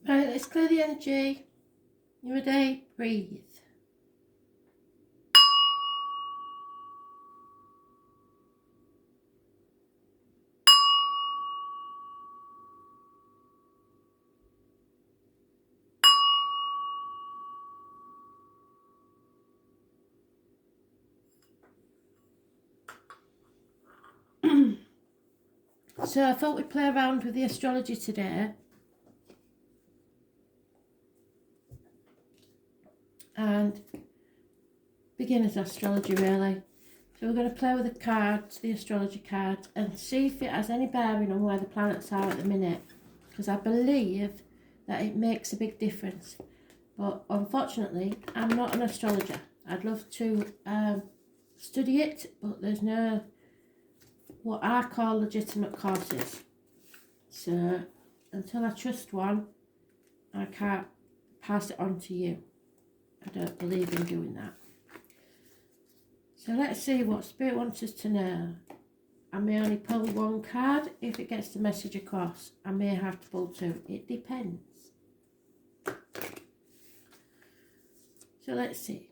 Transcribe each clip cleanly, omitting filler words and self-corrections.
Right, let's clear the energy. You ready? Breathe. So I thought we'd play around with the astrology today. And beginner's astrology, really. So we're going to play with the cards, the astrology cards, and see if it has any bearing on where the planets are at the minute. Because I believe that it makes a big difference. But unfortunately, I'm not an astrologer. I'd love to study it, but there's no what I call legitimate courses. So until I trust one, I can't pass it on to you. I don't believe in doing that. So let's see what Spirit wants us to know. I may only pull one card if it gets the message across. I may have to pull two. It depends. So let's see.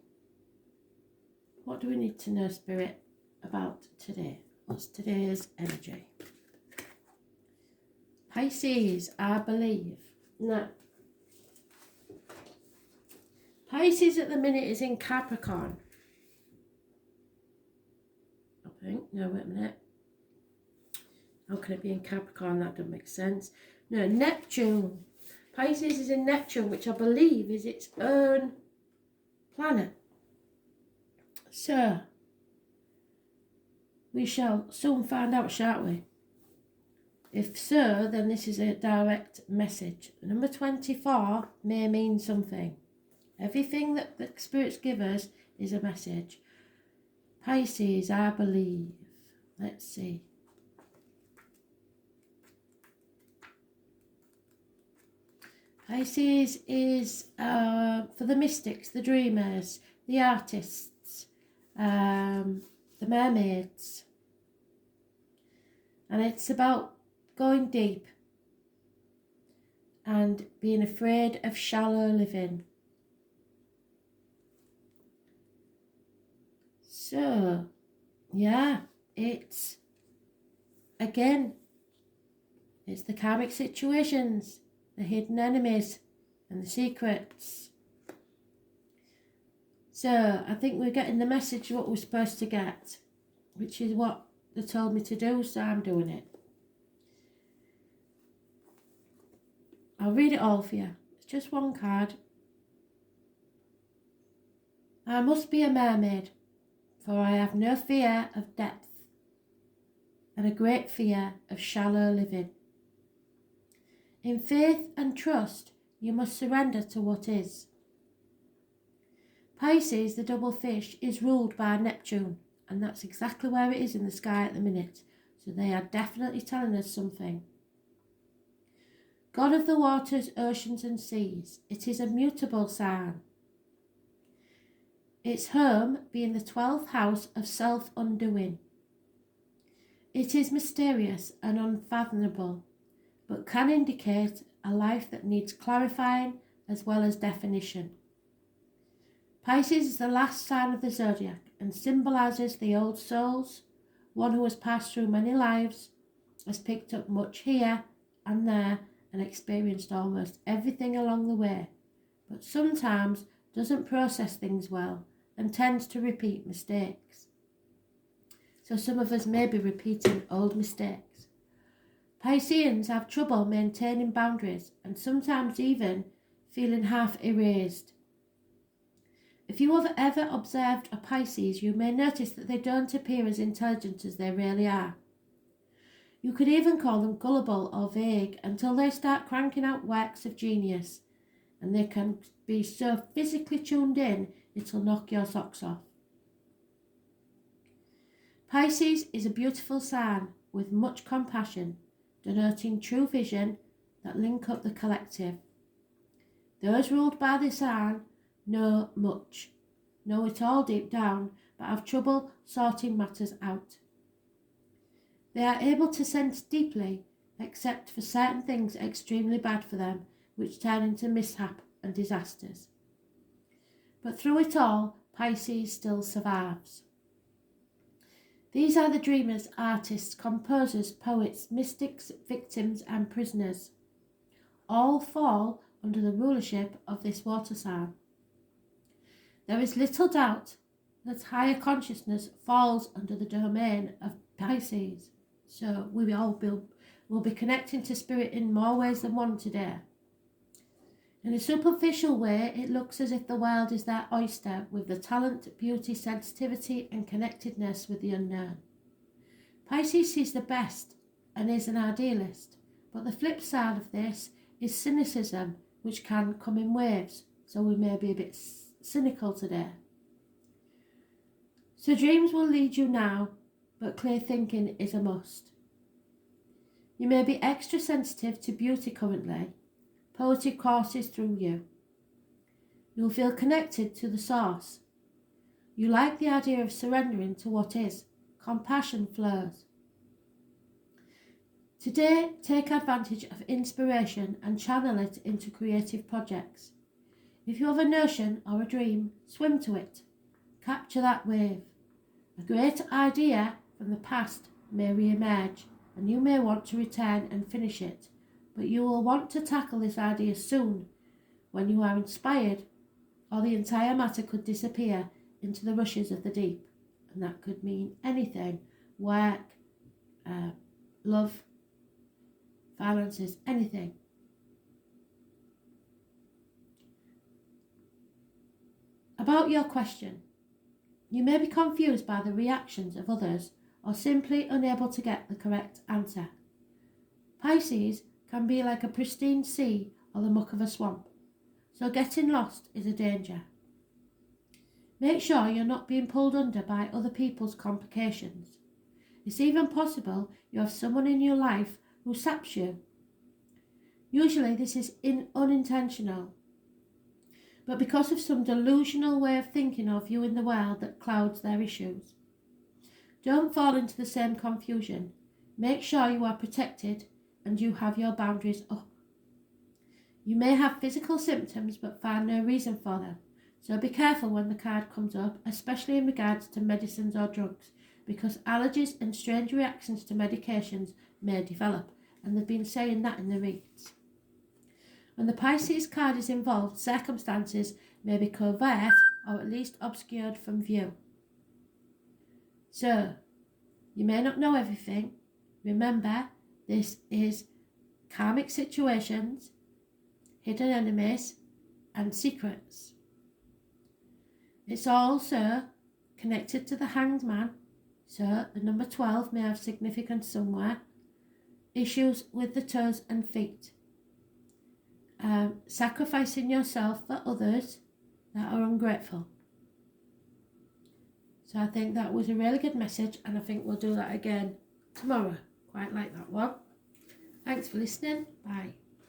What do we need to know, Spirit, about today? What's today's energy? Pisces, I believe. No. Pisces at the minute is in Capricorn. I think. No, wait a minute. How can it be in Capricorn? That doesn't make sense. No, Neptune. Pisces is in Neptune, which I believe is its own planet. So, we shall soon find out, shan't we? If so, then this is a direct message. Number 24 may mean something. Everything that the spirits give us is a message. Pisces, I believe. Let's see. Pisces is for the mystics, the dreamers, the artists, the mermaids. And it's about going deep and being afraid of shallow living. So, yeah, it's the karmic situations, the hidden enemies and the secrets. So, I think we're getting the message what we're supposed to get, which is what they told me to do, so I'm doing it. I'll read it all for you. It's just one card. I must be a mermaid, for I have no fear of depth and a great fear of shallow living. In faith and trust, you must surrender to what is. Pisces, the double fish, is ruled by Neptune, and that's exactly where it is in the sky at the minute. So they are definitely telling us something. God of the waters, oceans and seas, it is a mutable sign. Its home being the 12th house of self-undoing. It is mysterious and unfathomable, but can indicate a life that needs clarifying as well as definition. Pisces is the last sign of the zodiac and symbolises the old souls, one who has passed through many lives, has picked up much here and there and experienced almost everything along the way, but sometimes doesn't process things well and tends to repeat mistakes. So some of us may be repeating old mistakes. Pisceans have trouble maintaining boundaries and sometimes even feeling half erased. If you have ever observed a Pisces, you may notice that they don't appear as intelligent as they really are. You could even call them gullible or vague until they start cranking out works of genius, and they can be so physically tuned in it'll knock your socks off. Pisces is a beautiful sign with much compassion, denoting true vision that link up the collective. Those ruled by this sign know much, know it all deep down, but have trouble sorting matters out. They are able to sense deeply, except for certain things extremely bad for them, which turn into mishap and disasters. But through it all, Pisces still survives. These are the dreamers, artists, composers, poets, mystics, victims and prisoners. All fall under the rulership of this water sign. There is little doubt that higher consciousness falls under the domain of Pisces. So we all will be connecting to spirit in more ways than one today. In a superficial way, it looks as if the world is their oyster, with the talent, beauty, sensitivity and connectedness with the unknown. Pisces sees the best and is an idealist, but the flip side of this is cynicism, which can come in waves, so we may be a bit cynical today. So dreams will lead you now, but clear thinking is a must. You may be extra sensitive to beauty currently. Poetry courses through you. You'll feel connected to the source. You like the idea of surrendering to what is. Compassion flows. Today, take advantage of inspiration and channel it into creative projects. If you have a notion or a dream, swim to it. Capture that wave. A great idea from the past may re-emerge, and you may want to return and finish it, but you will want to tackle this idea soon, when you are inspired, or the entire matter could disappear into the rushes of the deep. And that could mean anything: work, love, finances, anything. About your question, you may be confused by the reactions of others or simply unable to get the correct answer. Pisces can be like a pristine sea or the muck of a swamp, so getting lost is a danger. Make sure you're not being pulled under by other people's complications. It's even possible you have someone in your life who saps you. Usually this is unintentional, but because of some delusional way of thinking of you in the world that clouds their issues. Don't fall into the same confusion. Make sure you are protected and you have your boundaries up. You may have physical symptoms but find no reason for them, so be careful when the card comes up, especially in regards to medicines or drugs, because allergies and strange reactions to medications may develop, and they've been saying that in the reads. When the Pisces card is involved, circumstances may be covert or at least obscured from view. So, you may not know everything. Remember, this is karmic situations, hidden enemies, and secrets. It's also connected to the Hanged Man, so the number 12 may have significance somewhere. Issues with the toes and feet. Sacrificing yourself for others that are ungrateful. So I think that was a really good message, and I think we'll do that again tomorrow. Quite like that one. Thanks for listening. Bye.